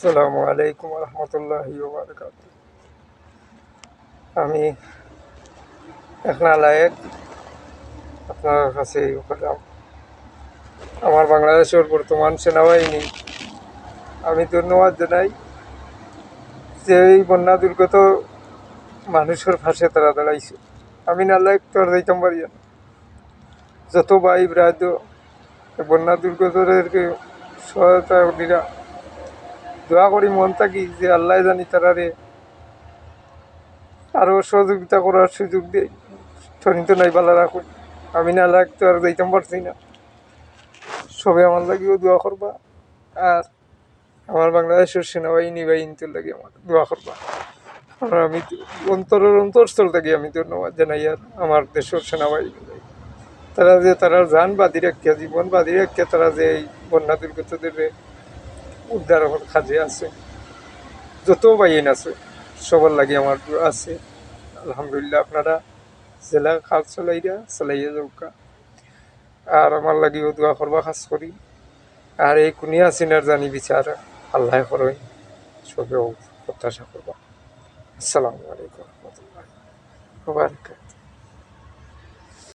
আসসালামু আলাইকুম রহমতুল্লাহি ওয়া বারাকাতুহু। আমি এক নালায়েক আপনার কাছে করলাম। আমার বাংলাদেশের বর্তমান সেনাবাহিনী আমি ধন্যবাদ জানাই যে এই বন্যা দুর্গত মানুষের পাশে তারা দাঁড়াইছে। আমি নালায়েক তো আর যাইতাম পারি না। যত ভাই ব্রাদ বন্যা দুর্গতদেরকে সহায়তা দিরা দোয়া করি মন থাকি যে আল্লাহ জানি তারারে আরও সহযোগিতা করার সুযোগ দেয়। শরীর তো নাই ভালো রাখুন। আমি নালায়েক তো আর যাইতাম পারছি না। সবে আমার লাগিও দোয়া করবা, আর আমার বাংলাদেশের সেনাবাহিনী বাহিনীর লাগে আমার দোয়া করবা। আর আমি অন্তরের অন্তরস্থল থেকে আমি ধন্যবাদ জানাই আর আমার দেশের সেনাবাহিনী। তারা যে তারা যান বাদি রাখিয়া জীবন বাদি রাখিয়া তারা যে এই বন্যা দুর্গতদের উদ্ধার কাজে আছে, যত বাহিনী আছে সবার লাগে আমার দোয়া আছে। আলহামদুলিল্লাহ আপনারা জেলা কাজ চালাইয়া যাওকা, আর আমার লাগিও দোয়া করবা খাস করি। আর এই কুনিয়া সিনার জানি বিচার আল্লাহ করই সবেও প্রত্যাশা করবা। আসসালামু আলাইকুম রহমতুল্লাহ ওয়া বারাকাতুহু।